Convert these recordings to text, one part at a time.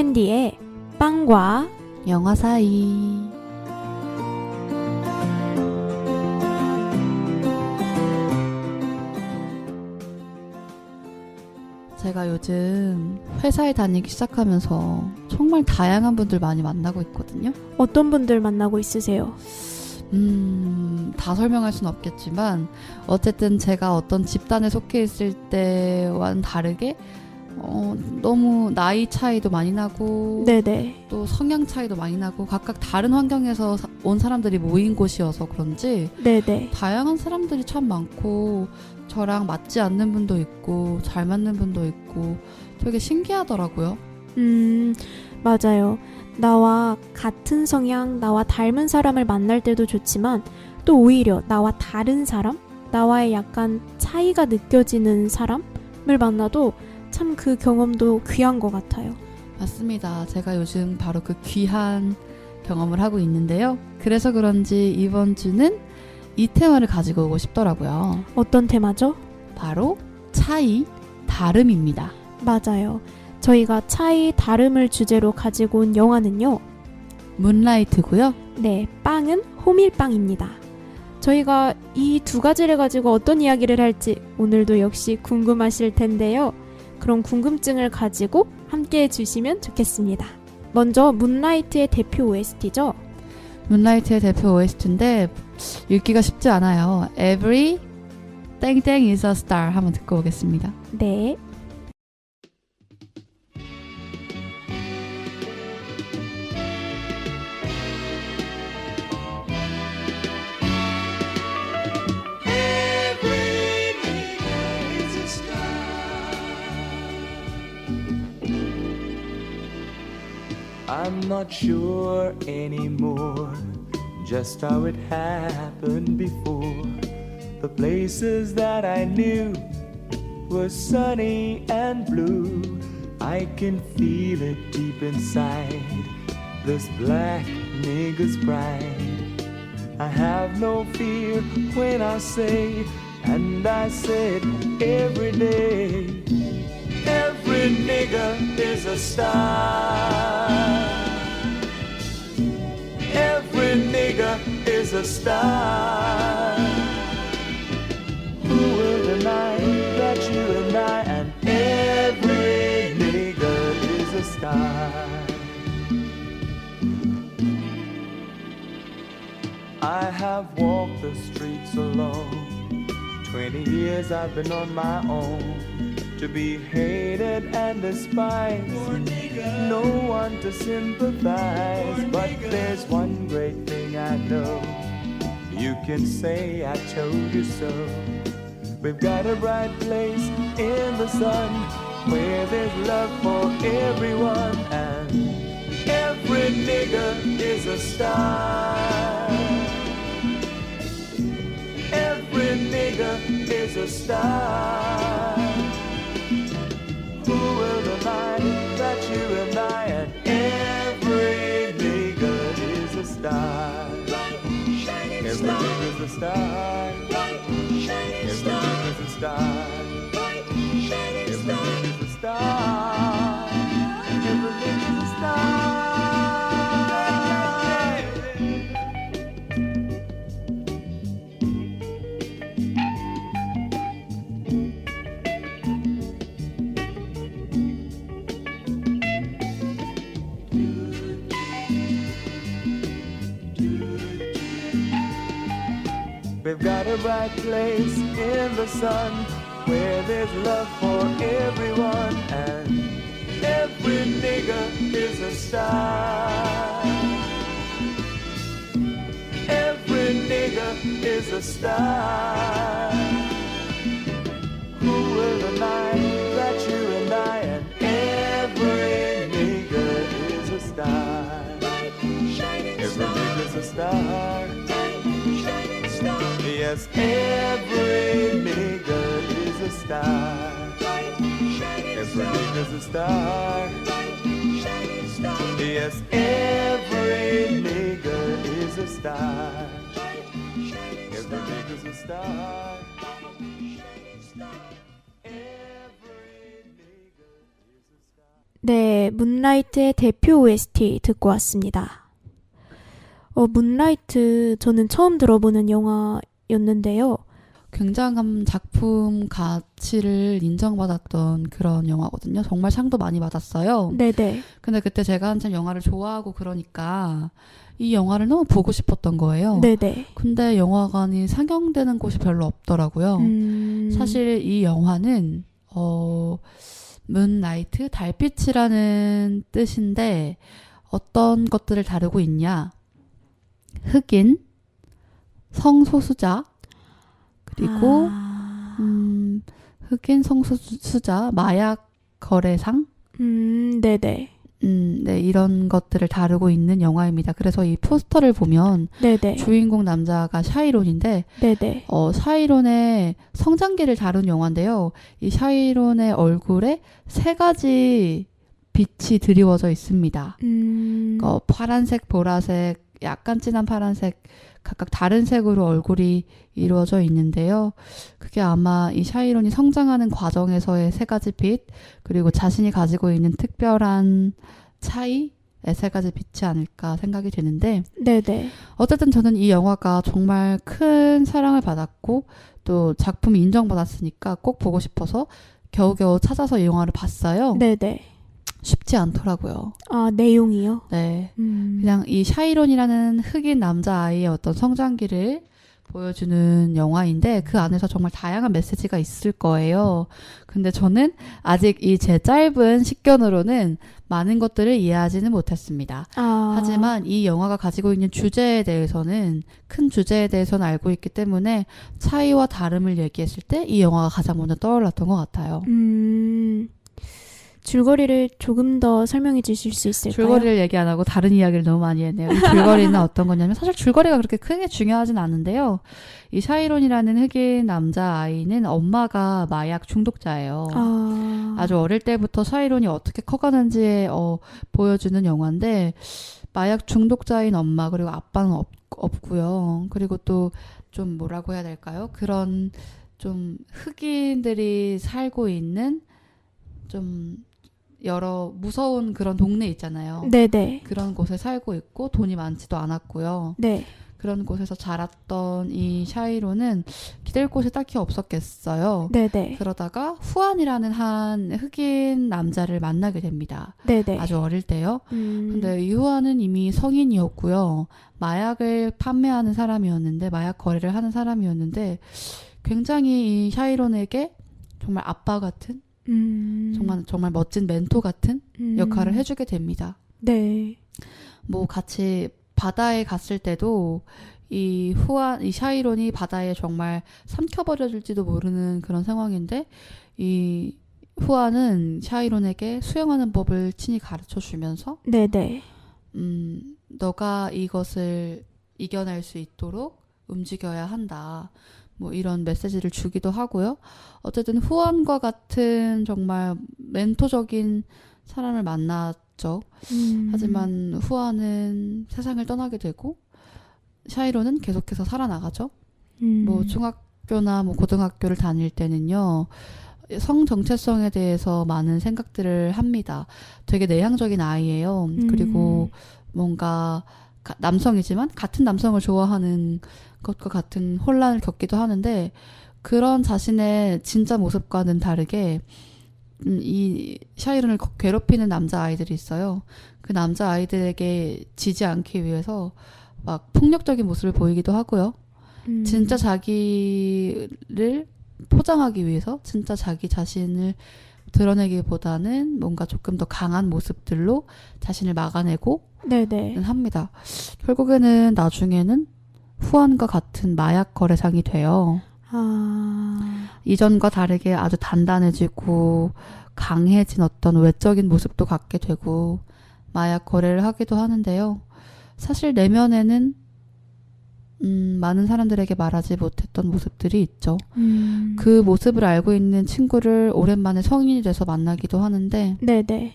캔디의 빵과 영화 사이. 제가 요즘 회사에 다니기 시작하면서 정말 다양한 분들 많이 만나고 있거든요. 어떤 분들 만나고 있으세요? 다 설명할 수는 없겠지만 어쨌든 제가 어떤 집단에 속해 있을 때와는 다르게 너무 나이 차이도 많이 나고 네네. 또 성향 차이도 많이 나고 각각 다른 환경에서 온 사람들이 모인 곳이어서 그런지 네네. 다양한 사람들이 참 많고 저랑 맞지 않는 분도 있고 잘 맞는 분도 있고 되게 신기하더라고요. 맞아요. 나와 같은 성향, 나와 닮은 사람을 만날 때도 좋지만 또 오히려 나와 다른 사람, 나와의 약간 차이가 느껴지는 사람을 만나도 참 그 경험도 귀한 것 같아요. 맞습니다. 제가 요즘 바로 그 귀한 경험을 하고 있는데요. 그래서 그런지 이번 주는 이 테마를 가지고 오고 싶더라고요. 어떤 테마죠? 바로 차이, 다름입니다. 맞아요. 저희가 차이, 다름을 주제로 가지고 온 영화는요. 문라이트고요. 네, 빵은 호밀빵입니다. 저희가 이 두 가지를 가지고 어떤 이야기를 할지 오늘도 역시 궁금하실 텐데요. 그런 궁금증을 가지고 함께 해주시면 좋겠습니다. 먼저 문라이트의 대표 OST죠. 문라이트의 대표 OST인데 읽기가 쉽지 않아요. Every 땡땡 is a star 한번 듣고 오겠습니다. 네. I'm not sure anymore just how it happened before. The places that I knew were sunny and blue. I can feel it deep inside, this black nigger's pride. I have no fear when I say, and I say it every day, every nigger is a star. Every nigger is a star. Who will deny that you and I and every nigger is a star? I have walked the streets alone. 20 years I've been on my own, to be hated and despised, no one to sympathize. But there's one great thing I know, you can say I told you so. We've got a bright place in the sun, where there's love for everyone, and every nigger is a star. Every nigger is a star. Who will deny that you and I and every nigger is a star? Every nigger's a star. Every nigger's a star. Every nigger's a star. Every nigger's a star. We've got a bright place in the sun, where there's love for everyone, and every nigger is a star. Every nigger is a star. Who will deny that you and I and every nigger is a star? Every nigger's a star. Yes, every nigger is a star. Every nigger's a star. Yes, every nigger is a star. Every nigger's a star. Every nigger is a star. 네, 문라이트의 대표 OST 듣고 왔습니다. 문라이트 저는 처음 들어보는 영화였는데요. 굉장한 작품 가치를 인정받았던 그런 영화거든요. 정말 상도 많이 받았어요. 네네. 근데 그때 제가 한참 영화를 좋아하고 그러니까 이 영화를 너무 보고 싶었던 거예요. 네네. 근데 영화관이 상영되는 곳이 별로 없더라고요. 사실 이 영화는 문라이트, 달빛이라는 뜻인데 어떤 것들을 다루고 있냐? 흑인, 성소수자, 그리고 흑인, 성소수자, 마약 거래상, 네네. 네, 이런 것들을 다루고 있는 영화입니다. 그래서 이 포스터를 보면 네네. 주인공 남자가 샤이론인데 네네. 샤이론의 성장기를 다룬 영화인데요. 이 샤이론의 얼굴에 3가지 빛이 드리워져 있습니다. 파란색, 보라색, 약간 진한 파란색, 각각 다른 색으로 얼굴이 이루어져 있는데요. 그게 아마 이 샤이론이 성장하는 과정에서의 3가지 빛, 그리고 자신이 가지고 있는 특별한 차이의 3가지 빛이 아닐까 생각이 되는데, 네네. 어쨌든 저는 이 영화가 정말 큰 사랑을 받았고 또 작품이 인정받았으니까 꼭 보고 싶어서 겨우겨우 찾아서 이 영화를 봤어요. 네네. 쉽지 않더라고요. 아, 내용이요? 네. 그냥 이 샤이론이라는 흑인 남자아이의 어떤 성장기를 보여주는 영화인데 그 안에서 정말 다양한 메시지가 있을 거예요. 근데 저는 아직 이 제 짧은 식견으로는 많은 것들을 이해하지는 못했습니다. 하지만 이 영화가 가지고 있는 주제에 대해서는, 큰 주제에 대해서는 알고 있기 때문에 차이와 다름을 얘기했을 때 이 영화가 가장 먼저 떠올랐던 것 같아요. 줄거리를 조금 더 설명해 주실 수 있을까요? 줄거리를 얘기 안 하고 다른 이야기를 너무 많이 했네요. 이 줄거리는 어떤 거냐면 사실 줄거리가 그렇게 크게 중요하진 않은데요. 이 샤이론이라는 흑인 남자아이는 엄마가 마약 중독자예요. 아주 어릴 때부터 샤이론이 어떻게 커가는지 보여주는 영화인데 마약 중독자인 엄마 그리고 아빠는 없고요. 그리고 또 좀 뭐라고 해야 될까요? 그런 좀 흑인들이 살고 있는 좀 여러 무서운 그런 동네 있잖아요. 네네. 그런 곳에 살고 있고 돈이 많지도 않았고요. 네. 그런 곳에서 자랐던 이 샤이로는 기댈 곳이 딱히 없었겠어요. 네네. 그러다가 후안이라는 한 흑인 남자를 만나게 됩니다. 네네. 아주 어릴 때요. 근데 이 후안은 이미 성인이었고요. 마약을 판매하는 사람이었는데, 마약 거래를 하는 사람이었는데 굉장히 이 샤이론에게 정말 아빠 같은 정말 멋진 멘토 같은 역할을 해주게 됩니다. 네. 뭐 같이 바다에 갔을 때도 이 샤이론이 바다에 정말 삼켜버려질지도 모르는 그런 상황인데 이 후안은 샤이론에게 수영하는 법을 친히 가르쳐 주면서 네네. 너가 이것을 이겨낼 수 있도록 움직여야 한다. 뭐 이런 메시지를 주기도 하고요. 어쨌든 후안과 같은 정말 멘토적인 사람을 만났죠. 하지만 후안은 세상을 떠나게 되고 샤이로는 계속해서 살아나가죠. 뭐 중학교나 뭐 고등학교를 다닐 때는요. 성 정체성에 대해서 많은 생각들을 합니다. 되게 내향적인 아이예요. 그리고 뭔가 남성이지만 같은 남성을 좋아하는 것과 같은 혼란을 겪기도 하는데 그런 자신의 진짜 모습과는 다르게 이 샤이론을 괴롭히는 남자아이들이 있어요. 그 남자아이들에게 지지 않기 위해서 막 폭력적인 모습을 보이기도 하고요. 진짜 자기를 포장하기 위해서 진짜 자기 자신을 드러내기보다는 뭔가 조금 더 강한 모습들로 자신을 막아내고 네네. 합니다. 결국에는 나중에는 후안과 같은 마약 거래상이 돼요. 이전과 다르게 아주 단단해지고 강해진 어떤 외적인 모습도 갖게 되고 마약 거래를 하기도 하는데요. 사실 내면에는 많은 사람들에게 말하지 못했던 모습들이 있죠. 그 모습을 알고 있는 친구를 오랜만에 성인이 돼서 만나기도 하는데 네네.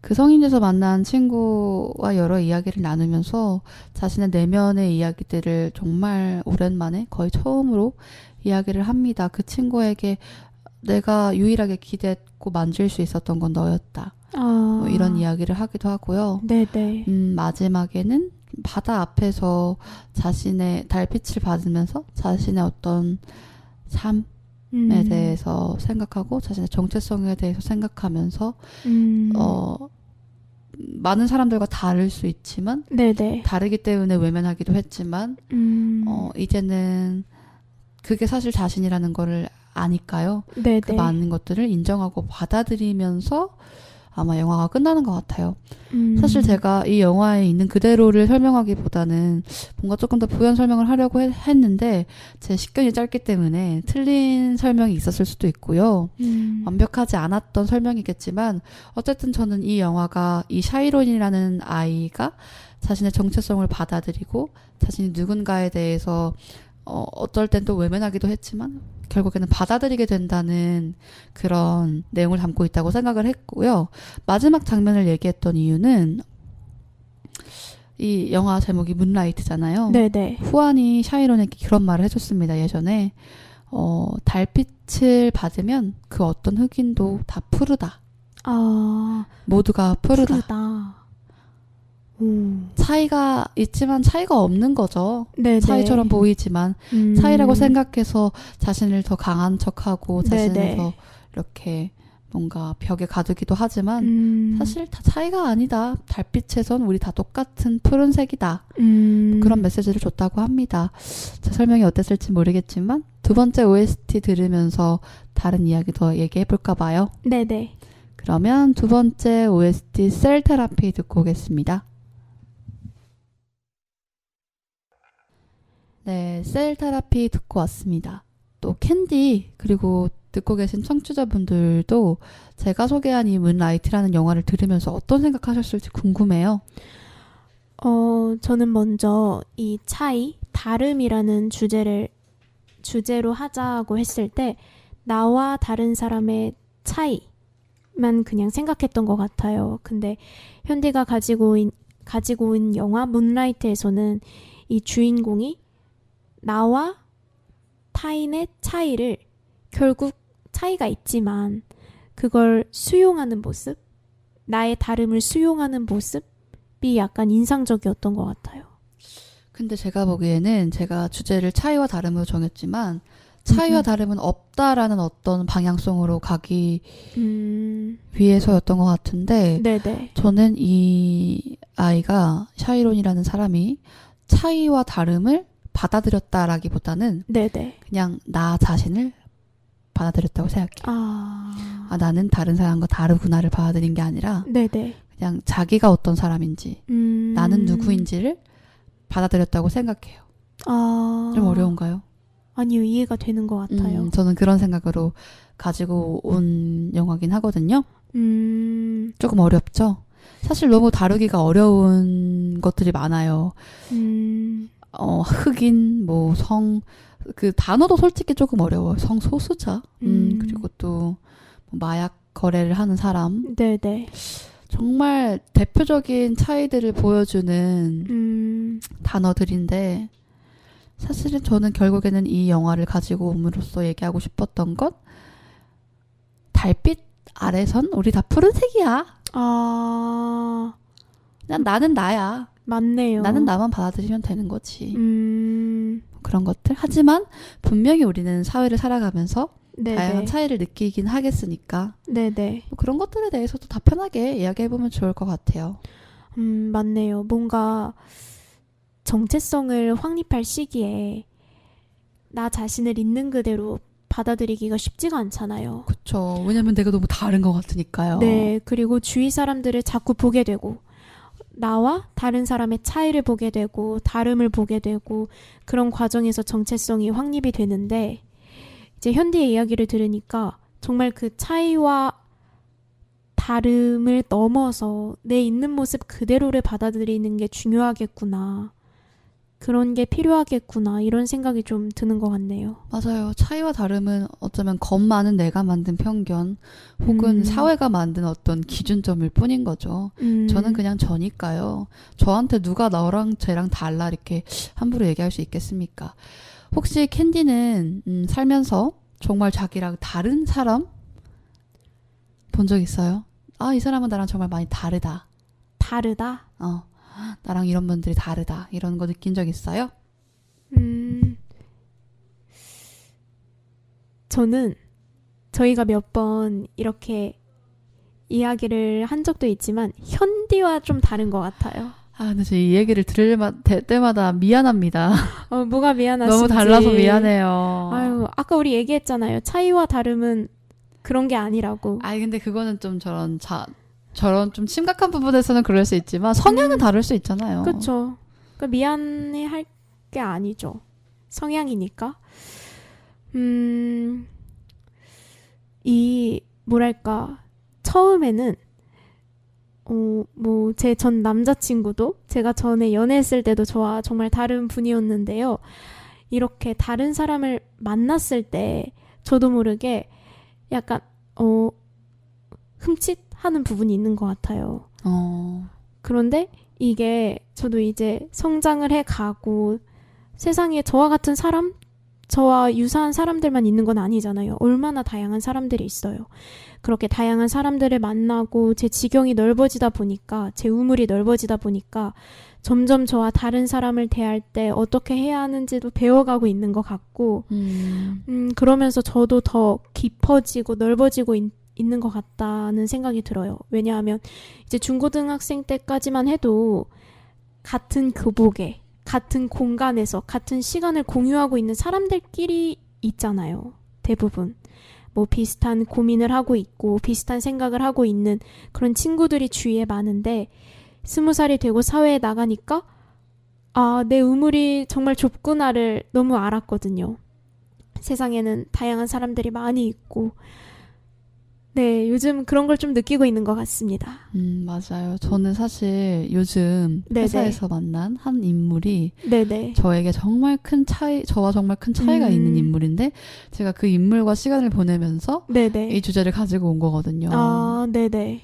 그 성인이 돼서 만난 친구와 여러 이야기를 나누면서 자신의 내면의 이야기들을 정말 오랜만에 거의 처음으로 이야기를 합니다. 그 친구에게 내가 유일하게 기댔고 만질 수 있었던 건 너였다. 뭐 이런 이야기를 하기도 하고요. 네네. 마지막에는 바다 앞에서 자신의 달빛을 받으면서 자신의 어떤 삶에 대해서 생각하고 자신의 정체성에 대해서 생각하면서 많은 사람들과 다를 수 있지만 네네. 다르기 때문에 외면하기도 했지만 이제는 그게 사실 자신이라는 거를 아니까요. 네네. 그 많은 것들을 인정하고 받아들이면서 아마 영화가 끝나는 것 같아요. 사실 제가 이 영화에 있는 그대로를 설명하기보다는 뭔가 조금 더 부연 설명을 하려고 했는데 제 식견이 짧기 때문에 틀린 설명이 있었을 수도 있고요. 완벽하지 않았던 설명이겠지만 어쨌든 저는 이 영화가 이 샤이론이라는 아이가 자신의 정체성을 받아들이고 자신이 누군가에 대해서 어떨 땐 또 외면하기도 했지만 결국에는 받아들이게 된다는 그런 내용을 담고 있다고 생각을 했고요. 마지막 장면을 얘기했던 이유는 이 영화 제목이 문라이트잖아요. 네네. 후안이 샤이론에게 그런 말을 해줬습니다. 예전에 달빛을 받으면 그 어떤 흑인도 다 푸르다. 모두가 푸르다. 차이가 있지만 차이가 없는 거죠. 네네. 차이처럼 보이지만 차이라고 생각해서 자신을 더 강한 척하고 자신을 네네. 더 이렇게 뭔가 벽에 가두기도 하지만 사실 다 차이가 아니다. 달빛에선 우리 다 똑같은 푸른색이다. 그런 메시지를 줬다고 합니다. 제 설명이 어땠을지 모르겠지만 두 번째 OST 들으면서 다른 이야기 더 얘기해볼까 봐요. 네네. 그러면 두 번째 OST 셀 테라피 듣고 오겠습니다. 네, 셀 테라피 듣고 왔습니다. 또 캔디 그리고 듣고 계신 청취자분들도 제가 소개한 이 문라이트라는 영화를 들으면서 어떤 생각하셨을지 궁금해요. 저는 먼저 이 차이, 다름이라는 주제로 하자고 했을 때 나와 다른 사람의 차이만 그냥 생각했던 것 같아요. 근데 현디가 가지고 온 영화 문라이트에서는 이 주인공이 나와 타인의 차이를 결국 차이가 있지만 그걸 수용하는 모습, 나의 다름을 수용하는 모습이 약간 인상적이었던 것 같아요. 근데 제가 보기에는 제가 주제를 차이와 다름으로 정했지만 차이와 다름은 없다라는 어떤 방향성으로 가기 위해서였던 것 같은데 네네. 저는 이 아이가 샤이론이라는 사람이 차이와 다름을 받아들였다라기보다는 네네. 그냥 나 자신을 받아들였다고 생각해요. 나는 다른 사람과 다르구나를 받아들인 게 아니라 네네. 그냥 자기가 어떤 사람인지 나는 누구인지를 받아들였다고 생각해요. 좀 어려운가요? 아니요, 이해가 되는 것 같아요. 저는 그런 생각으로 가지고 온 영화긴 하거든요. 조금 어렵죠? 사실 너무 다루기가 어려운 것들이 많아요. 흑인, 그 단어도 솔직히 조금 어려워요. 성소수자. 그리고 또 마약 거래를 하는 사람. 네네. 정말 대표적인 차이들을 보여주는 단어들인데 사실은 저는 결국에는 이 영화를 가지고 옴으로써 얘기하고 싶었던 건 달빛 아래선 우리 다 푸른색이야. 그냥 나는 나야. 맞네요. 나는 나만 받아들이면 되는 거지. 그런 것들. 하지만 분명히 우리는 사회를 살아가면서 네네. 다양한 차이를 느끼긴 하겠으니까 네네. 그런 것들에 대해서도 다 편하게 이야기해보면 좋을 것 같아요. 맞네요. 뭔가 정체성을 확립할 시기에 나 자신을 있는 그대로 받아들이기가 쉽지가 않잖아요. 그쵸. 왜냐면 내가 너무 다른 것 같으니까요. 네. 그리고 주위 사람들을 자꾸 보게 되고 나와 다른 사람의 차이를 보게 되고 다름을 보게 되고 그런 과정에서 정체성이 확립이 되는데 이제 현디의 이야기를 들으니까 정말 그 차이와 다름을 넘어서 내 있는 모습 그대로를 받아들이는 게 중요하겠구나. 그런 게 필요하겠구나. 이런 생각이 좀 드는 것 같네요. 맞아요. 차이와 다름은 어쩌면 겁 많은 내가 만든 편견 혹은 사회가 만든 어떤 기준점일 뿐인 거죠. 저는 그냥 저니까요. 저한테 누가 너랑 쟤랑 달라 이렇게 함부로 얘기할 수 있겠습니까? 혹시 캔디는 살면서 정말 자기랑 다른 사람 본 적 있어요? 아, 이 사람은 나랑 정말 많이 다르다. 다르다? 나랑 이런 분들이 다르다. 이런 거 느낀 적 있어요? 저는 저희가 몇 번 이렇게 이야기를 한 적도 있지만 현디와 좀 다른 것 같아요. 아, 근데 저 이 얘기를 들을 때마다 미안합니다. 뭐가 미안하신지. 너무 달라서 미안해요. 아유, 아까 우리 얘기했잖아요. 차이와 다름은 그런 게 아니라고. 아니, 근데 그거는 좀 저런 좀 심각한 부분에서는 그럴 수 있지만 성향은 다를 수 있잖아요. 그렇죠. 그러니까 미안해 할 게 아니죠. 성향이니까. 뭐랄까, 처음에는 뭐 제 전 남자친구도 제가 전에 연애했을 때도 저와 정말 다른 분이었는데요. 이렇게 다른 사람을 만났을 때 저도 모르게 약간 흠칫하는 부분이 있는 것 같아요. 그런데 이게 저도 이제 성장을 해가고 세상에 저와 같은 사람, 저와 유사한 사람들만 있는 건 아니잖아요. 얼마나 다양한 사람들이 있어요. 그렇게 다양한 사람들을 만나고 제 지경이 넓어지다 보니까, 제 우물이 넓어지다 보니까 점점 저와 다른 사람을 대할 때 어떻게 해야 하는지도 배워가고 있는 것 같고, 그러면서 저도 더 깊어지고 넓어지고 있는 것 같다는 생각이 들어요. 왜냐하면 이제 중고등학생 때까지만 해도 같은 교복에, 같은 공간에서 같은 시간을 공유하고 있는 사람들끼리 있잖아요. 대부분. 뭐 비슷한 고민을 하고 있고 비슷한 생각을 하고 있는 그런 친구들이 주위에 많은데 20살이 되고 사회에 나가니까 아, 내 우물이 정말 좁구나를 너무 알았거든요. 세상에는 다양한 사람들이 많이 있고 네, 요즘 그런 걸 좀 느끼고 있는 것 같습니다. 맞아요. 저는 사실 요즘 회사에서 만난 한 인물이 네네. 저에게 정말 저와 정말 큰 차이가 있는 인물인데 제가 그 인물과 시간을 보내면서 네네. 이 주제를 가지고 온 거거든요. 아, 네네.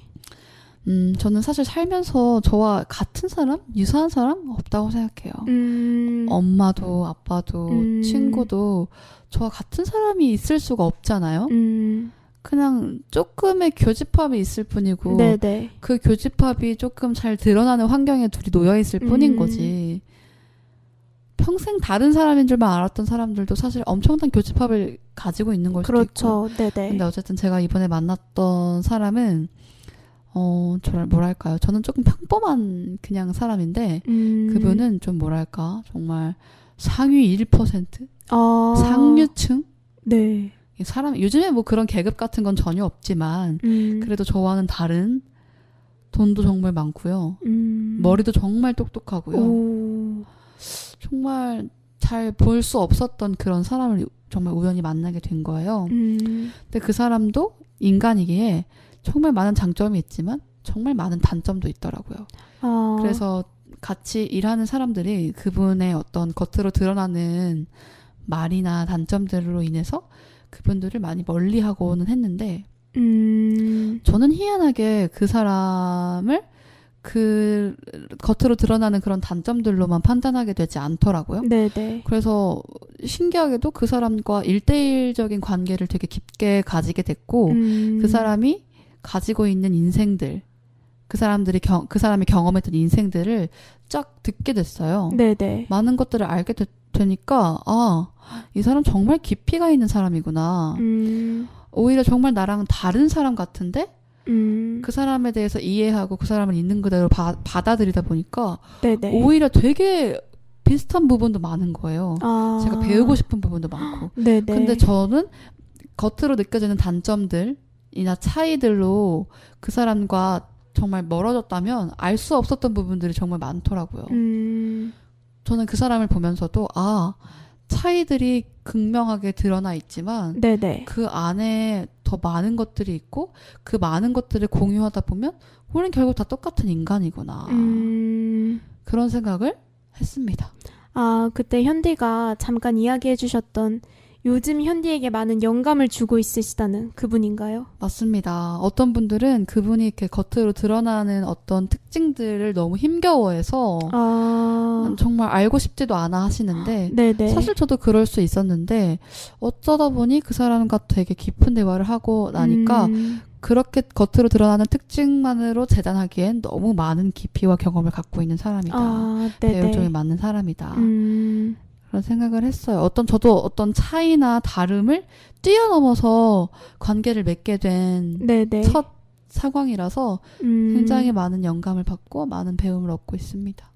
저는 사실 살면서 저와 같은 사람, 유사한 사람 없다고 생각해요. 엄마도 아빠도 친구도 저와 같은 사람이 있을 수가 없잖아요. 그냥 조금의 교집합이 있을 뿐이고 네네. 그 교집합이 조금 잘 드러나는 환경에 둘이 놓여 있을 뿐인 거지. 평생 다른 사람인 줄만 알았던 사람들도 사실 엄청난 교집합을 가지고 있는 걸 수도 있고. 그렇죠. 네네. 근데 어쨌든 제가 이번에 만났던 사람은 저를 뭐랄까요? 저는 조금 평범한 그냥 사람인데 그분은 좀 뭐랄까? 정말 상위 1%? 상류층? 네. 요즘에 뭐 그런 계급 같은 건 전혀 없지만 그래도 저와는 다른 돈도 정말 많고요. 머리도 정말 똑똑하고요. 오. 정말 잘 볼 수 없었던 그런 사람을 정말 우연히 만나게 된 거예요. 근데 그 사람도 인간이기에 정말 많은 장점이 있지만 정말 많은 단점도 있더라고요. 그래서 같이 일하는 사람들이 그분의 어떤 겉으로 드러나는 말이나 단점들로 인해서 그분들을 많이 멀리하고는 했는데 저는 희한하게 그 사람을 그 겉으로 드러나는 그런 단점들로만 판단하게 되지 않더라고요. 네네. 그래서 신기하게도 그 사람과 1대1적인 관계를 되게 깊게 가지게 됐고 그 사람이 가지고 있는 인생들 그 사람이 경험했던 인생들을 쫙 듣게 됐어요. 네네. 많은 것들을 알게 되니까 이 사람 정말 깊이가 있는 사람이구나. 오히려 정말 나랑 다른 사람 같은데 그 사람에 대해서 이해하고 그 사람을 있는 그대로 받아들이다 보니까 네네. 오히려 되게 비슷한 부분도 많은 거예요. 제가 배우고 싶은 부분도 많고. 네네. 근데 저는 겉으로 느껴지는 단점들이나 차이들로 그 사람과 정말 멀어졌다면 알 수 없었던 부분들이 정말 많더라고요. 저는 그 사람을 보면서도 차이들이 극명하게 드러나 있지만 네네. 그 안에 더 많은 것들이 있고 그 많은 것들을 공유하다 보면 우리는 결국 다 똑같은 인간이구나. 그런 생각을 했습니다. 그때 현디가 잠깐 이야기해 주셨던 요즘 현디에게 많은 영감을 주고 있으시다는 그분인가요? 맞습니다. 어떤 분들은 그분이 이렇게 겉으로 드러나는 어떤 특징들을 너무 힘겨워해서 정말 알고 싶지도 않아 하시는데 네네. 사실 저도 그럴 수 있었는데 어쩌다 보니 그 사람과 되게 깊은 대화를 하고 나니까 그렇게 겉으로 드러나는 특징만으로 재단하기엔 너무 많은 깊이와 경험을 갖고 있는 사람이다. 배울 점이 많은 사람이다. 그런 생각을 했어요. 저도 어떤 차이나 다름을 뛰어넘어서 관계를 맺게 된 첫 상황이라서 굉장히 많은 영감을 받고 많은 배움을 얻고 있습니다.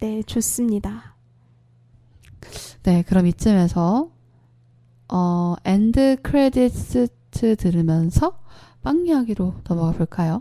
네, 좋습니다. 네, 그럼 이쯤에서 엔드 크레디트 들으면서 빵 이야기로 넘어가 볼까요?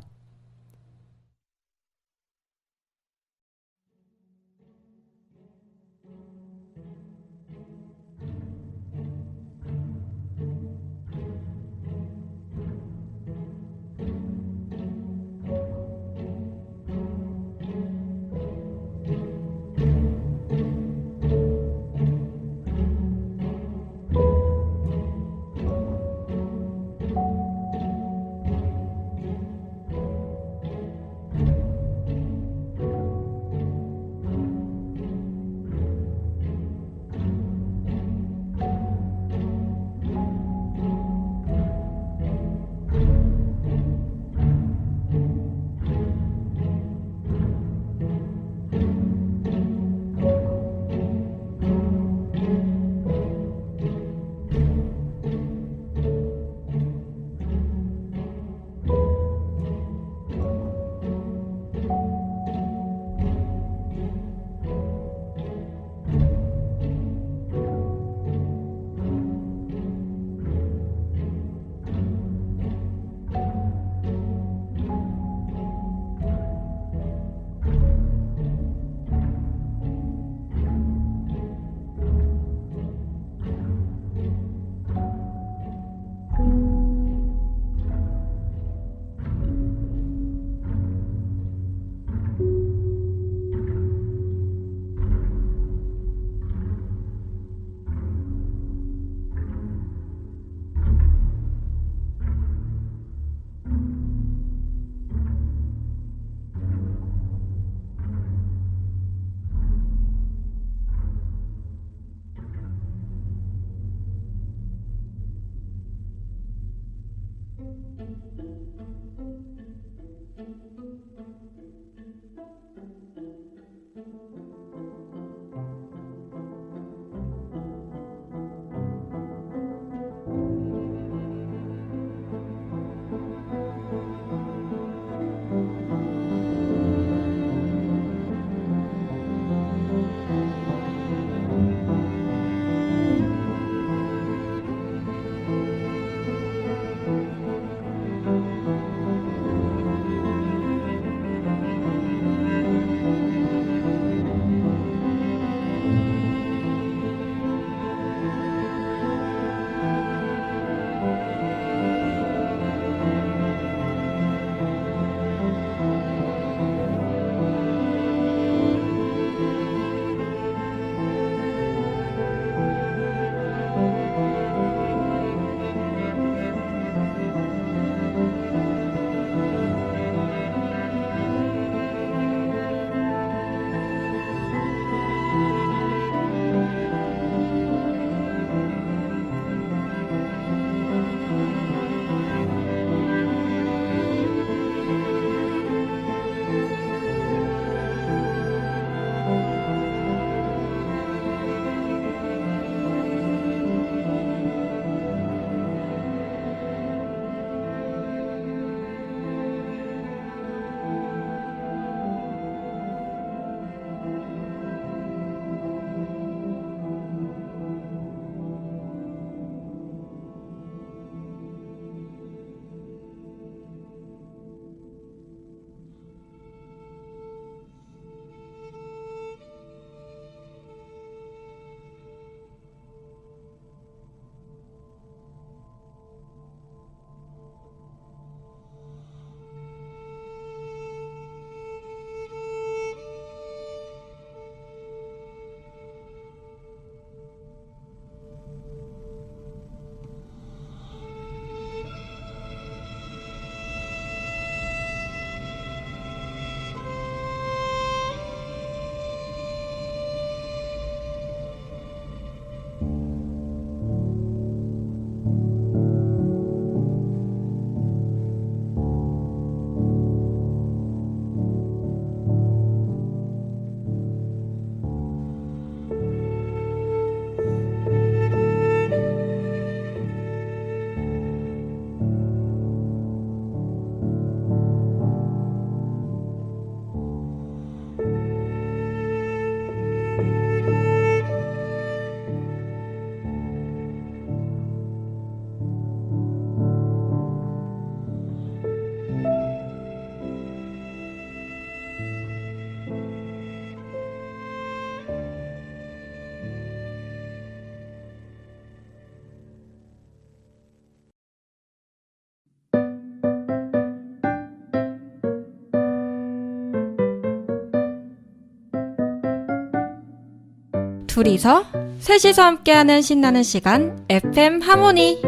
둘이서 셋이서 함께하는 신나는 시간 FM 하모니.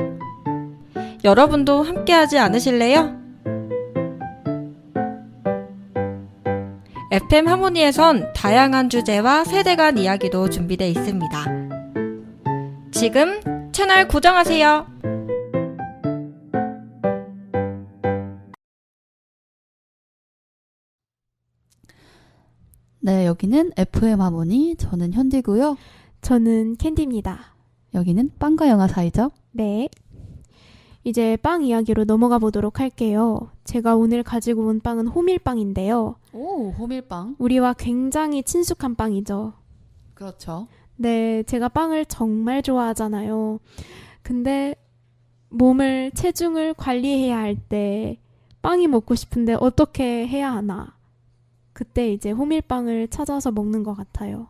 여러분도 함께하지 않으실래요? FM 하모니에선 다양한 주제와 세대 간 이야기도 준비되어 있습니다. 지금 채널 고정하세요. 네, 여기는 FM 하모니. 저는 현디고요. 저는 캔디입니다. 여기는 빵과 영화 사이죠. 네. 이제 빵 이야기로 넘어가 보도록 할게요. 제가 오늘 가지고 온 빵은 호밀빵인데요. 오, 호밀빵. 우리와 굉장히 친숙한 빵이죠. 그렇죠. 네, 제가 빵을 정말 좋아하잖아요. 근데 몸을, 체중을 관리해야 할 때 빵이 먹고 싶은데 어떻게 해야 하나? 그때 이제 호밀빵을 찾아서 먹는 것 같아요.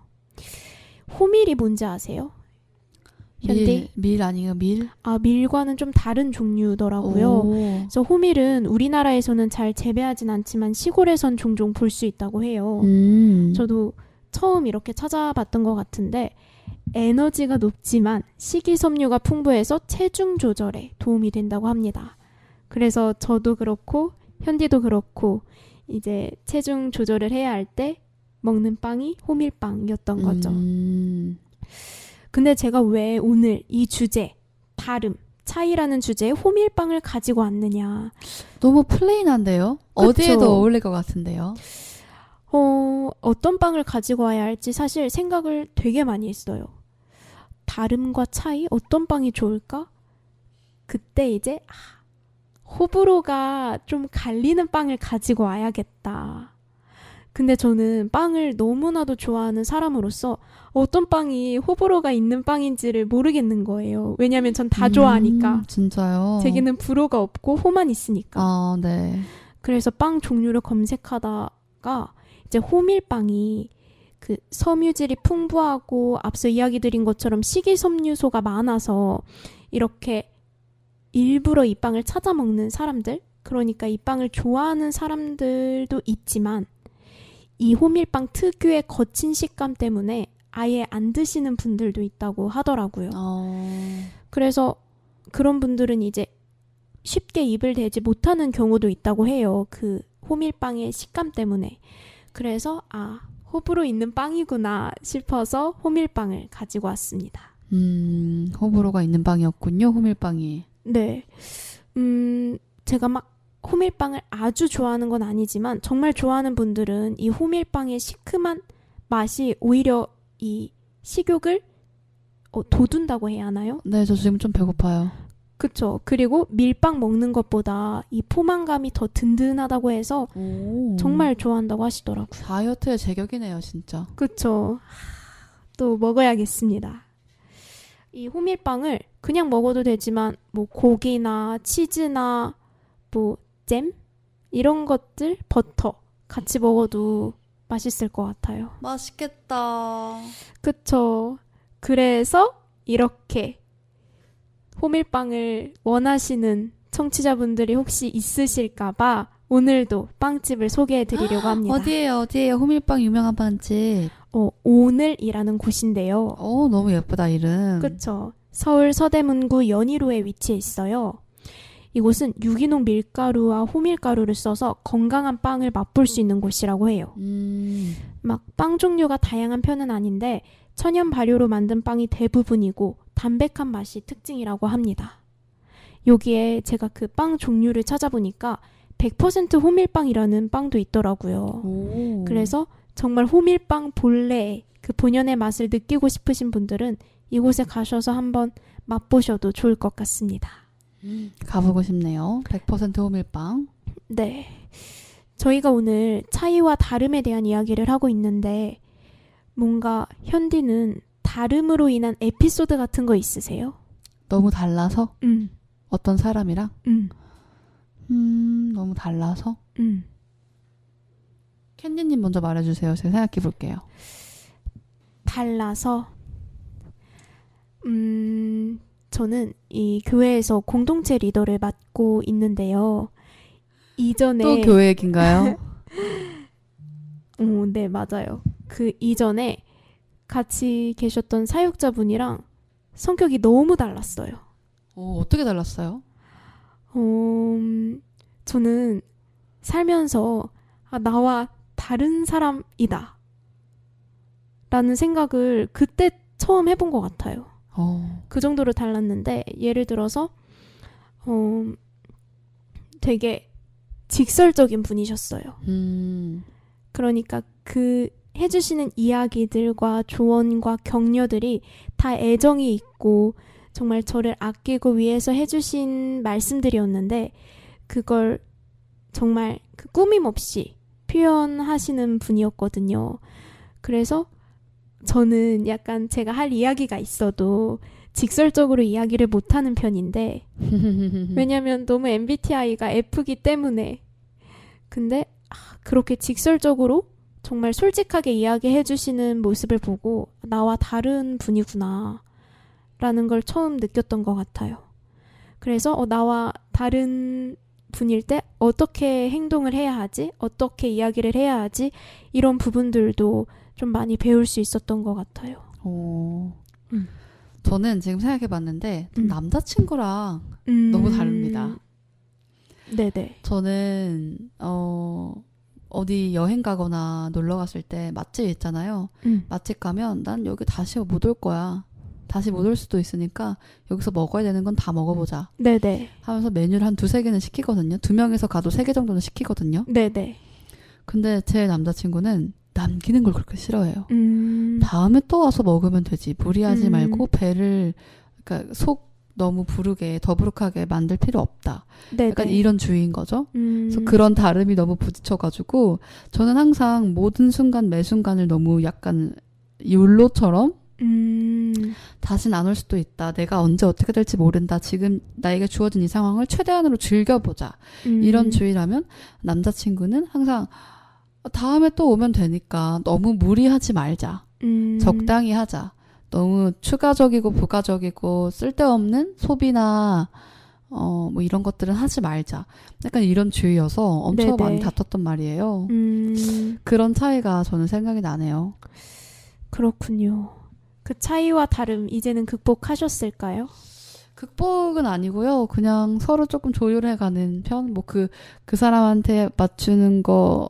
호밀이 뭔지 아세요? 현디? 밀 아니에요, 밀? 아, 밀과는 좀 다른 종류더라고요. 오. 그래서 호밀은 우리나라에서는 잘 재배하진 않지만 시골에선 종종 볼 수 있다고 해요. 저도 처음 이렇게 찾아봤던 것 같은데 에너지가 높지만 식이섬유가 풍부해서 체중 조절에 도움이 된다고 합니다. 그래서 저도 그렇고 현디도 그렇고 이제 체중 조절을 해야 할 때 먹는 빵이 호밀빵이었던 거죠. 근데 제가 왜 오늘 이 주제, 다름, 차이라는 주제에 호밀빵을 가지고 왔느냐. 너무 플레인한데요? 그쵸? 어디에도 어울릴 것 같은데요? 어떤 빵을 가지고 와야 할지 사실 생각을 되게 많이 했어요. 다름과 차이? 어떤 빵이 좋을까? 그때 이제 호불호가 좀 갈리는 빵을 가지고 와야겠다. 근데 저는 빵을 너무나도 좋아하는 사람으로서 어떤 빵이 호불호가 있는 빵인지를 모르겠는 거예요. 왜냐면 전 다 좋아하니까. 진짜요? 제게는 불호가 없고 호만 있으니까. 아, 네. 그래서 빵 종류를 검색하다가 이제 호밀빵이 그 섬유질이 풍부하고 앞서 이야기 드린 것처럼 식이섬유소가 많아서 이렇게 일부러 이 빵을 찾아 먹는 사람들, 그러니까 이 빵을 좋아하는 사람들도 있지만 이 호밀빵 특유의 거친 식감 때문에 아예 안 드시는 분들도 있다고 하더라고요. 그래서 그런 분들은 이제 쉽게 입을 대지 못하는 경우도 있다고 해요. 그 호밀빵의 식감 때문에. 그래서 호불호 있는 빵이구나 싶어서 호밀빵을 가지고 왔습니다. 호불호가 있는 빵이었군요, 호밀빵이. 네. 제가 막 호밀빵을 아주 좋아하는 건 아니지만 정말 좋아하는 분들은 이 호밀빵의 시큼한 맛이 오히려 이 식욕을 돋운다고 해야 하나요? 네, 저 지금 좀 배고파요. 그쵸. 그리고 밀빵 먹는 것보다 이 포만감이 더 든든하다고 해서 정말 좋아한다고 하시더라고요. 다이어트의 제격이네요, 진짜. 그쵸. 또 먹어야겠습니다. 이 호밀빵을 그냥 먹어도 되지만 뭐 고기나 치즈나 뭐 잼? 이런 것들, 버터 같이 먹어도 맛있을 것 같아요. 맛있겠다. 그쵸. 그래서 이렇게 호밀빵을 원하시는 청취자분들이 혹시 있으실까봐 오늘도 빵집을 소개해드리려고 합니다. 어디에요? 호밀빵 유명한 빵집. 오늘이라는 곳인데요. 너무 예쁘다, 이름. 그쵸. 서울 서대문구 연희로에 위치해 있어요. 이곳은 유기농 밀가루와 호밀가루를 써서 건강한 빵을 맛볼 수 있는 곳이라고 해요. 막 빵 종류가 다양한 편은 아닌데 천연 발효로 만든 빵이 대부분이고 담백한 맛이 특징이라고 합니다. 여기에 제가 그 빵 종류를 찾아보니까 100% 호밀빵이라는 빵도 있더라고요. 그래서 정말 호밀빵 본래의 그 본연의 맛을 느끼고 싶으신 분들은 이곳에 가셔서 한번 맛보셔도 좋을 것 같습니다. 가보고 싶네요. 100% 호밀빵. 네. 저희가 오늘 차이와 다름에 대한 이야기를 하고 있는데 뭔가 현디는 다름으로 인한 에피소드 같은 거 있으세요? 너무 달라서? 어떤 사람이랑? 너무 달라서? 캔디님 먼저 말해주세요. 제가 생각해 볼게요. 달라서 저는 이 교회에서 공동체 리더를 맡고 있는데요. 이전에 또 교회 얘기인가요? 네, 맞아요. 그 이전에 같이 계셨던 사역자분이랑 성격이 너무 달랐어요. 어떻게 달랐어요? 저는 살면서 나와 다른 사람이다 라는 생각을 그때 처음 해본 것 같아요. 그 정도로 달랐는데 예를 들어서 되게 직설적인 분이셨어요. 그러니까 그 해주시는 이야기들과 조언과 격려들이 다 애정이 있고 정말 저를 아끼고 위해서 해주신 말씀들이었는데 그걸 정말 그 꾸밈 없이 표현하시는 분이었거든요. 그래서 저는 약간 제가 할 이야기가 있어도 직설적으로 이야기를 못하는 편인데 왜냐면 너무 MBTI가 F기 때문에 근데 그렇게 직설적으로 정말 솔직하게 이야기해 주시는 모습을 보고 나와 다른 분이구나 라는 걸 처음 느꼈던 것 같아요. 그래서 나와 다른 분일 때 어떻게 행동을 해야 하지? 어떻게 이야기를 해야 하지? 이런 부분들도 좀 많이 배울 수 있었던 것 같아요. 저는 지금 생각해봤는데 남자친구랑 너무 다릅니다. 네네. 저는 어디 여행 가거나 놀러 갔을 때 맛집 있잖아요. 맛집 가면 난 여기 다시 못 올 거야. 다시 못 올 수도 있으니까 여기서 먹어야 되는 건 다 먹어보자. 네네. 하면서 메뉴를 한 2-3개는 시키거든요. 2명에서 가도 3개 정도는 시키거든요. 네네. 근데 제 남자친구는 남기는 걸 그렇게 싫어해요. 다음에 또 와서 먹으면 되지. 무리하지 말고 배를 그러니까 속 너무 부르게 더부룩하게 만들 필요 없다. 네네. 약간 이런 주의인 거죠. 그래서 그런 다름이 너무 부딪혀가지고 저는 항상 모든 순간 매 순간을 너무 약간 욜로처럼 다신 안 올 수도 있다. 내가 언제 어떻게 될지 모른다. 지금 나에게 주어진 이 상황을 최대한으로 즐겨보자. 이런 주의라면 남자친구는 항상 다음에 또 오면 되니까 너무 무리하지 말자. 적당히 하자. 너무 추가적이고 부가적이고 쓸데없는 소비나 뭐 이런 것들은 하지 말자. 약간 이런 주의여서 엄청 네네. 많이 다퉜던 말이에요. 그런 차이가 저는 생각이 나네요. 그렇군요. 그 차이와 다름 이제는 극복하셨을까요? 극복은 아니고요. 그냥 서로 조금 조율해가는 편. 뭐 그 사람한테 맞추는 거,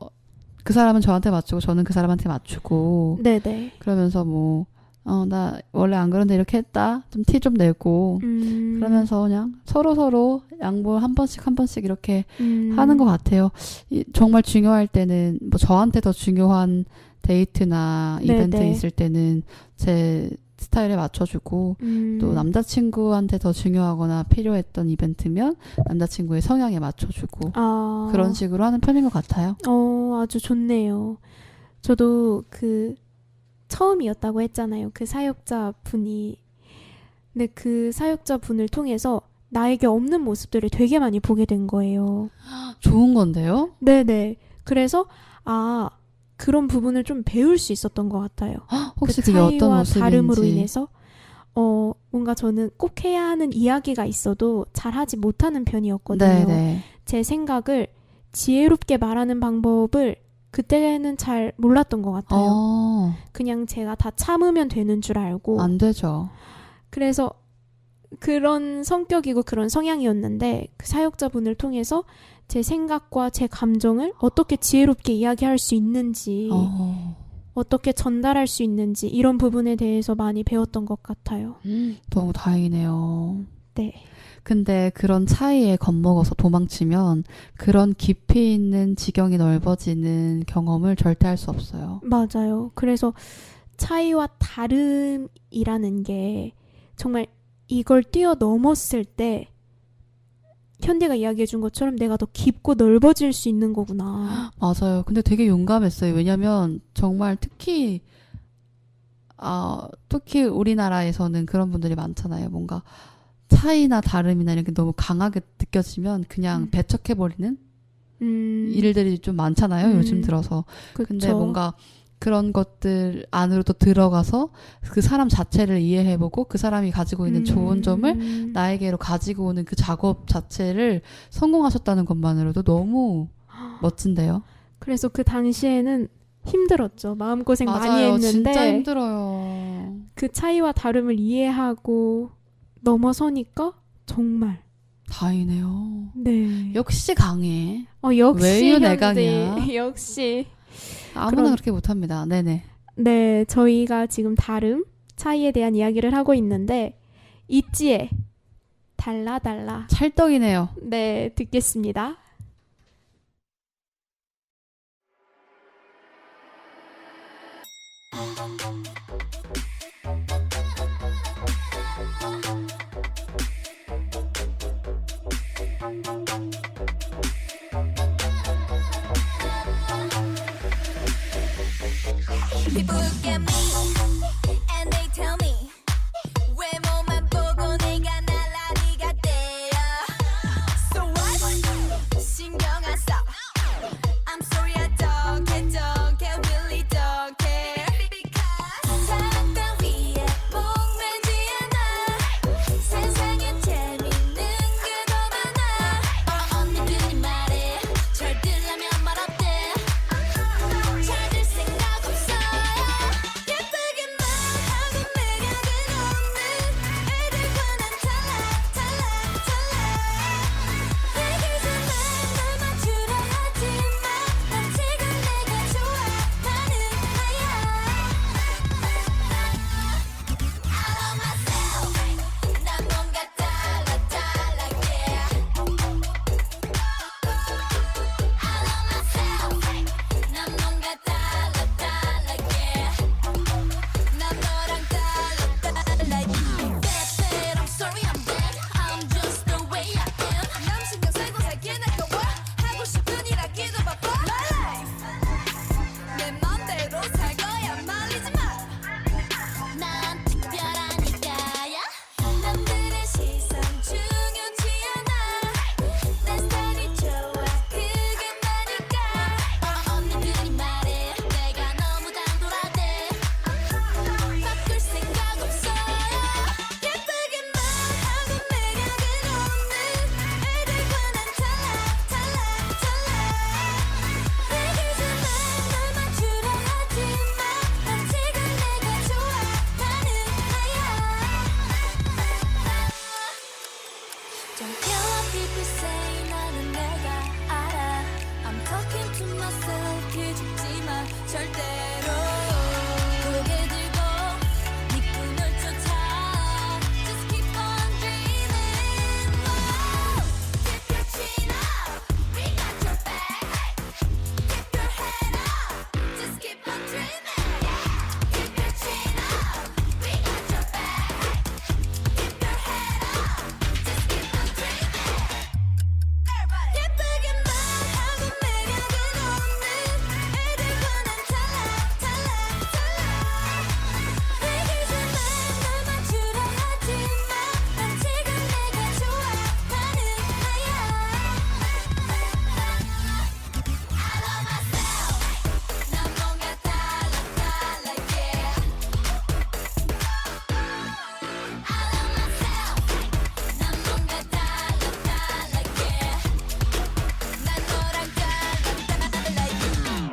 그 사람은 저한테 맞추고 저는 그 사람한테 맞추고. 네네. 그러면서 뭐 나 원래 안 그런데 이렇게 했다. 좀 티 좀 내고. 그러면서 그냥 서로 양보 한 번씩 이렇게 하는 것 같아요. 정말 중요할 때는 뭐 저한테 더 중요한 데이트나 이벤트 네네. 있을 때는 제 스타일에 맞춰주고 또 남자친구한테 더 중요하거나 필요했던 이벤트면 남자친구의 성향에 맞춰주고 그런 식으로 하는 편인 것 같아요. 아주 좋네요. 저도 그 처음이었다고 했잖아요. 그 사역자 분이. 근데 그 사역자 분을 통해서 나에게 없는 모습들을 되게 많이 보게 된 거예요. 좋은 건데요? 네네. 그래서 그런 부분을 좀 배울 수 있었던 것 같아요. 혹시 그 그게 어떤 차이와 모습인지. 다름으로 인해서 뭔가 저는 꼭 해야 하는 이야기가 있어도 잘하지 못하는 편이었거든요. 네네. 제 생각을 지혜롭게 말하는 방법을 그때는 잘 몰랐던 것 같아요. 그냥 제가 다 참으면 되는 줄 알고. 안 되죠. 그래서 그런 성격이고 그런 성향이었는데 그 사역자분을 통해서 제 생각과 제 감정을 어떻게 지혜롭게 이야기할 수 있는지 어떻게 전달할 수 있는지 이런 부분에 대해서 많이 배웠던 것 같아요. 너무 다행이네요. 네. 근데 그런 차이에 겁먹어서 도망치면 그런 깊이 있는 지경이 넓어지는 경험을 절대 할 수 없어요. 맞아요. 그래서 차이와 다름이라는 게 정말 이걸 뛰어넘었을 때 현대가 이야기해 준 것처럼 내가 더 깊고 넓어질 수 있는 거구나. 맞아요. 근데 되게 용감했어요. 왜냐면 정말 특히 우리나라에서는 그런 분들이 많잖아요. 뭔가 차이나 다름이나 이런 게 너무 강하게 느껴지면 그냥 배척해버리는 일들이 좀 많잖아요. 요즘 들어서. 그쵸. 근데 뭔가 그런 것들 안으로 또 들어가서 그 사람 자체를 이해해보고 그 사람이 가지고 있는 좋은 점을 나에게로 가지고 오는 그 작업 자체를 성공하셨다는 것만으로도 너무 멋진데요. 그래서 그 당시에는 힘들었죠. 마음고생 많이 맞아요. 했는데 진짜 힘들어요. 그 차이와 다름을 이해하고 넘어서니까 정말 다행이네요. 네. 역시 강해. 역시 왜요, 현디. 내강이야? 역시. 아무나 그럼- 그렇게 못합니다. 네네. 네, 저희가 지금 다름, 차이에 대한 이야기를 하고 있는데 있지에 달라 달라. 찰떡이네요. 네, 듣겠습니다. People look at me and they tell me 외모만 보고 내가 날라리 같대요. So what? 신경 안 써. I'm sorry I don't care, really don't care. Because 사랑 따위에 목매지 않아. 세상에 재밌는 게 더 많아. 언니들이 말해 절 들라면 말 어때? 찾을 생각 없어요. 예쁘게만 하고 매력은 없는 애들과 난 달라. 얘기지만 널 맞추려 하지마. 난 지금 내가 좋아. 나는 나야. I love myself. 난 뭔가 달라 yeah. I love myself. 난 뭔가 달라 yeah. 난 너랑 달라 Bad, I'm sorry I'm bad. I'm just the way I am. 남 신경 쓰고 살긴 아까워. 하고 싶은 일 하기도 바빠. My life 내 맘대로 살 거야. 말리지 마. 난 특별하니까야. 남들의 시선 중요치 않아. 내 스타일이 좋아. 그게 나니까. 언니들이 말해 내가 너무 당돌하대. 바꿀 생각 없어요. 예쁘게만 하고 매력은 없는 애들과 난 달라. 얘기지만 널 맞추려 하지마. 난 지금 내가 좋아. 나는 나야. Don't care what people say. 나는 내가 알아. I'm talking to myself. 기죽지마 절대로. 고개 들고 네 꿈을 쫓아. Just keep on dreaming. Whoa. Keep your chin up. We got your back. Keep your head up. Just keep on dreaming. Keep your chin up. We got your back. Keep your head up. Just keep on dreaming. 예쁘게만 하고 매력은 없는 애들과 난 달라. 얘기지만 널 맞추려 하지마. 난 지금 내가 좋아. 나는 나야. I love myself. 난 뭔가 달라 yeah. I love myself. 난 뭔가 달라 yeah. 난 너랑 달라 yeah.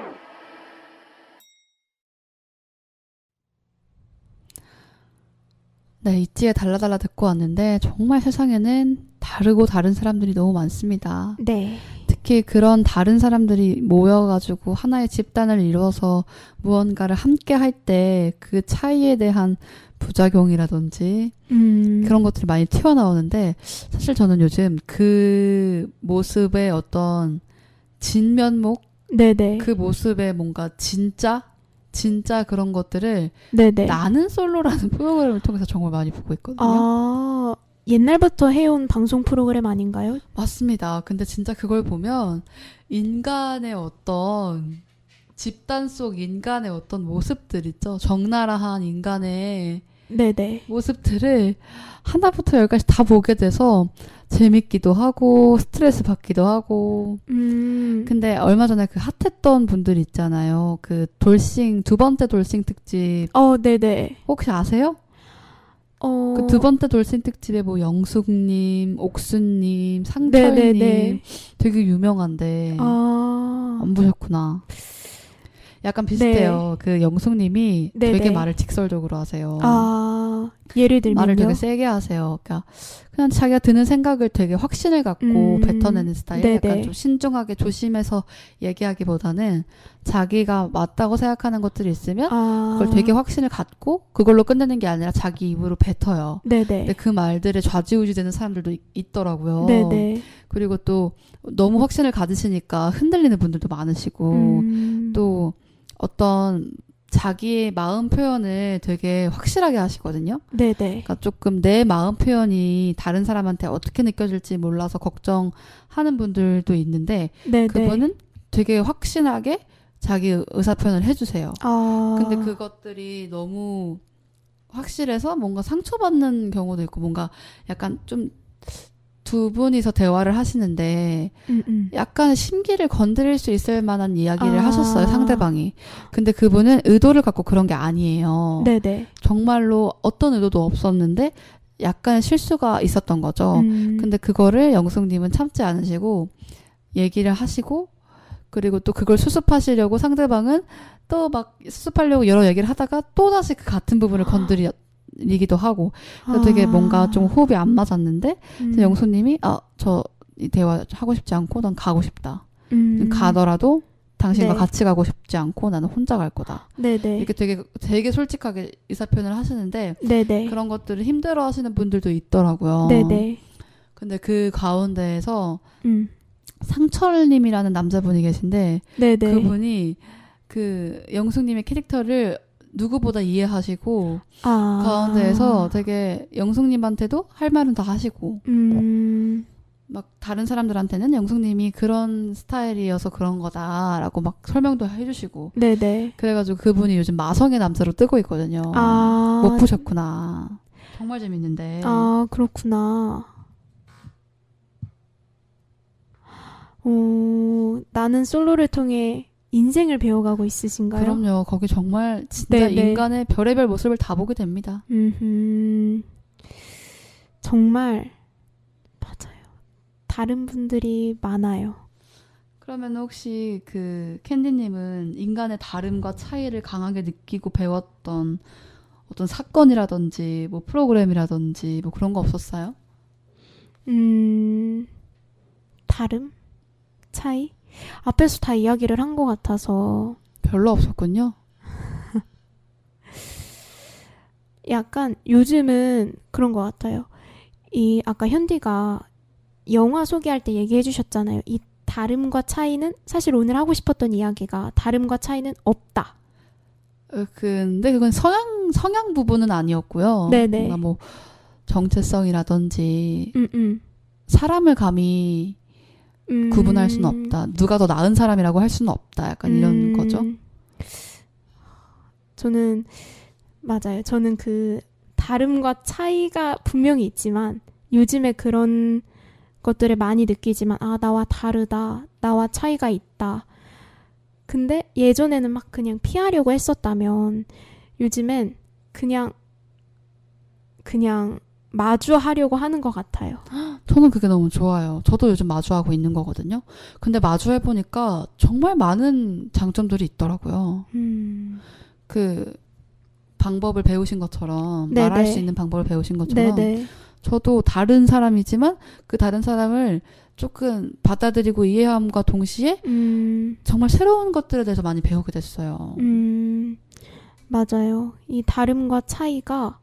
네, 있지에 달라달라 듣고 왔는데 정말 세상에는 다르고 다른 사람들이 너무 많습니다. 네. 특히 그런 다른 사람들이 모여가지고 하나의 집단을 이루어서 무언가를 함께 할 때 그 차이에 대한 부작용이라든지 그런 것들이 많이 튀어나오는데 사실 저는 요즘 그 모습의 어떤 진면목, 네네. 그 모습의 뭔가 진짜 그런 것들을 네네. 나는 솔로라는 프로그램을 통해서 정말 많이 보고 있거든요. 아, 옛날부터 해온 방송 프로그램 아닌가요? 맞습니다. 근데 진짜 그걸 보면 인간의 어떤 집단 속 인간의 어떤 모습들 있죠. 적나라한 인간의 네네. 모습들을 하나부터 열까지 다 보게 돼서 재밌기도 하고 스트레스 받기도 하고. 근데 얼마 전에 그 핫했던 분들 있잖아요. 그 돌싱, 두 번째 돌싱 특집 네네. 혹시 아세요? 그 두 번째 돌싱 특집에 뭐 영숙님, 옥수님, 상철님 네네네. 되게 유명한데 아, 안 보셨구나. 약간 비슷해요. 그 영숙님이 네네. 되게 말을 직설적으로 하세요. 아, 예를 들면요. 말을 되게 세게 하세요. 그러니까 그냥 자기가 드는 생각을 되게 확신을 갖고 뱉어내는 스타일. 네네. 약간 좀 신중하게 조심해서 얘기하기보다는 자기가 맞다고 생각하는 것들이 있으면 그걸 되게 확신을 갖고 그걸로 끝내는 게 아니라 자기 입으로 뱉어요. 네네. 근데 그 말들에 좌지우지되는 사람들도 있더라고요. 네네. 그리고 또 너무 확신을 가지시니까 흔들리는 분들도 많으시고 또 어떤 자기의 마음 표현을 되게 확실하게 하시거든요. 네네. 그러니까 조금 내 마음 표현이 다른 사람한테 어떻게 느껴질지 몰라서 걱정하는 분들도 있는데 네네. 그분은 되게 확신하게 자기 의사 표현을 해주세요. 아. 근데 그것들이 너무 확실해서 뭔가 상처받는 경우도 있고 뭔가 약간 좀 두 분이서 대화를 하시는데 약간 심기를 건드릴 수 있을 만한 이야기를 하셨어요, 상대방이. 근데 그분은 의도를 갖고 그런 게 아니에요. 네네. 정말로 어떤 의도도 없었는데 약간 실수가 있었던 거죠. 근데 그거를 영숙님은 참지 않으시고 얘기를 하시고 그리고 또 그걸 수습하시려고 상대방은 또 막 수습하려고 여러 얘기를 하다가 또 다시 그 같은 부분을 건드리기도 하고 그래서 되게 뭔가 좀 호흡이 안 맞았는데 그래서 영숙님이 저 이 대화 하고 싶지 않고 난 가고 싶다. 가더라도 당신과 네. 같이 가고 싶지 않고 나는 혼자 갈 거다. 네네. 이렇게 되게 솔직하게 의사 표현을 하시는데 네네. 그런 것들을 힘들어하시는 분들도 있더라고요. 네네. 근데 그 가운데에서 음. 상철님이라는 남자분이 계신데 네네. 그분이 그 영숙님의 캐릭터를 누구보다 이해하시고 가운데에서 되게 영숙님한테도 할 말은 다 하시고 막 다른 사람들한테는 영숙님이 그런 스타일이어서 그런 거다라고 막 설명도 해주시고 네네. 그래가지고 그분이 요즘 마성의 남자로 뜨고 있거든요. 못 보셨구나. 정말 재밌는데. 아, 그렇구나. 나는 솔로를 통해 인생을 배워가고 있으신가요? 그럼요. 거기 정말 진짜 네네. 인간의 별의별 모습을 다 보게 됩니다. 정말 맞아요. 다른 분들이 많아요. 그러면 혹시 그 캔디님은 인간의 다름과 차이를 강하게 느끼고 배웠던 어떤 사건이라든지 뭐 프로그램이라든지 뭐 그런 거 없었어요? 다름? 차이? 앞에서 다 이야기를 한 것 같아서 별로 없었군요. 약간 요즘은 그런 것 같아요. 이 아까 현디가 영화 소개할 때 얘기해 주셨잖아요. 이 다름과 차이는 사실 오늘 하고 싶었던 이야기가 다름과 차이는 없다. 근데 그건 성향 부분은 아니었고요. 네네. 뭔가 뭐 정체성이라든지 사람을 감히 구분할 수는 없다. 누가 더 나은 사람이라고 할 수는 없다. 약간 이런 거죠. 저는 맞아요. 저는 그 다름과 차이가 분명히 있지만 요즘에 그런 것들을 많이 느끼지만 나와 다르다. 나와 차이가 있다. 근데 예전에는 막 그냥 피하려고 했었다면 요즘엔 그냥 마주하려고 하는 것 같아요. 저는 그게 너무 좋아요. 저도 요즘 마주하고 있는 거거든요. 근데 마주해보니까 정말 많은 장점들이 있더라고요. 그 방법을 배우신 것처럼 네네. 말할 수 있는 방법을 배우신 것처럼 네네. 저도 다른 사람이지만 그 다른 사람을 조금 받아들이고 이해함과 동시에 정말 새로운 것들에 대해서 많이 배우게 됐어요. 맞아요. 이 다름과 차이가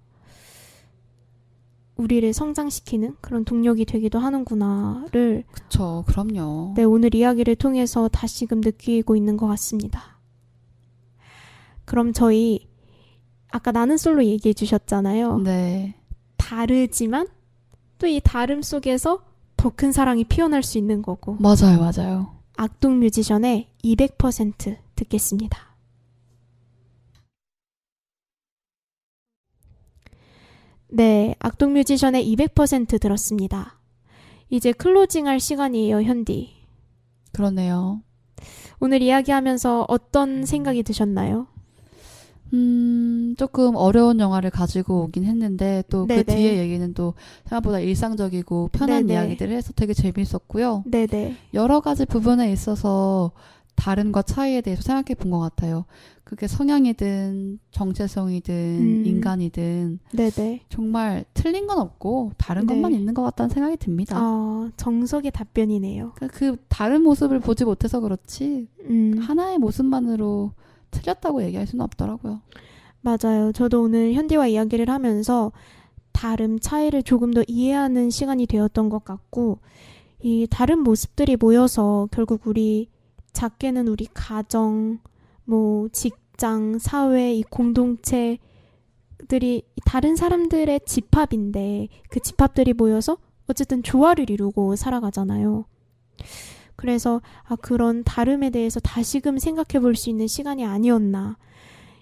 우리를 성장시키는 그런 동력이 되기도 하는구나를 그쵸, 그럼요. 네, 오늘 이야기를 통해서 다시금 느끼고 있는 것 같습니다. 그럼 저희 아까 나는 솔로 얘기해 주셨잖아요. 네. 다르지만 또 이 다름 속에서 더 큰 사랑이 피어날 수 있는 거고. 맞아요, 맞아요. 악동 뮤지션의 200% 듣겠습니다. 네, 악동 뮤지션의 200% 들었습니다. 이제 클로징 할 시간이에요, 현디. 그러네요. 오늘 이야기하면서 어떤 생각이 드셨나요? 조금 어려운 영화를 가지고 오긴 했는데 또 그 네네. 뒤에 얘기는 또 생각보다 일상적이고 편한 네네. 이야기들을 해서 되게 재밌었고요. 네네. 여러 가지 부분에 있어서 다름과 차이에 대해서 생각해 본 것 같아요. 그게 성향이든 정체성이든 인간이든 네네. 정말 틀린 건 없고 다른 네. 것만 있는 것 같다는 생각이 듭니다. 정석의 답변이네요. 그 다른 모습을 보지 못해서 그렇지 음, 하나의 모습만으로 틀렸다고 얘기할 수는 없더라고요. 맞아요. 저도 오늘 현디와 이야기를 하면서 다름, 차이를 조금 더 이해하는 시간이 되었던 것 같고, 이 다른 모습들이 모여서 결국 우리 작게는 우리 가정, 뭐 직장, 사회, 이 공동체들이 다른 사람들의 집합인데 그 집합들이 모여서 어쨌든 조화를 이루고 살아가잖아요. 그래서 그런 다름에 대해서 다시금 생각해 볼 수 있는 시간이 아니었나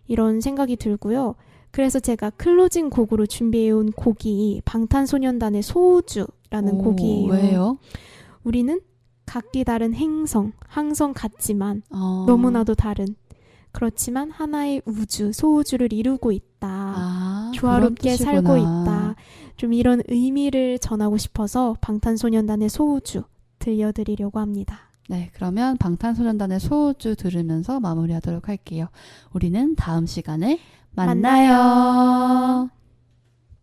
이런 생각이 들고요. 그래서 제가 클로징 곡으로 준비해온 곡이 방탄소년단의 소우주라는 곡이에요. 왜요? 우리는 각기 다른 행성, 항성 같지만 너무나도 다른 그렇지만 하나의 우주, 소우주를 이루고 있다. 조화롭게 살고 있다. 좀 이런 의미를 전하고 싶어서 방탄소년단의 소우주 들려드리려고 합니다. 네, 그러면 방탄소년단의 소우주 들으면서 마무리하도록 할게요. 우리는 다음 시간에 만나요.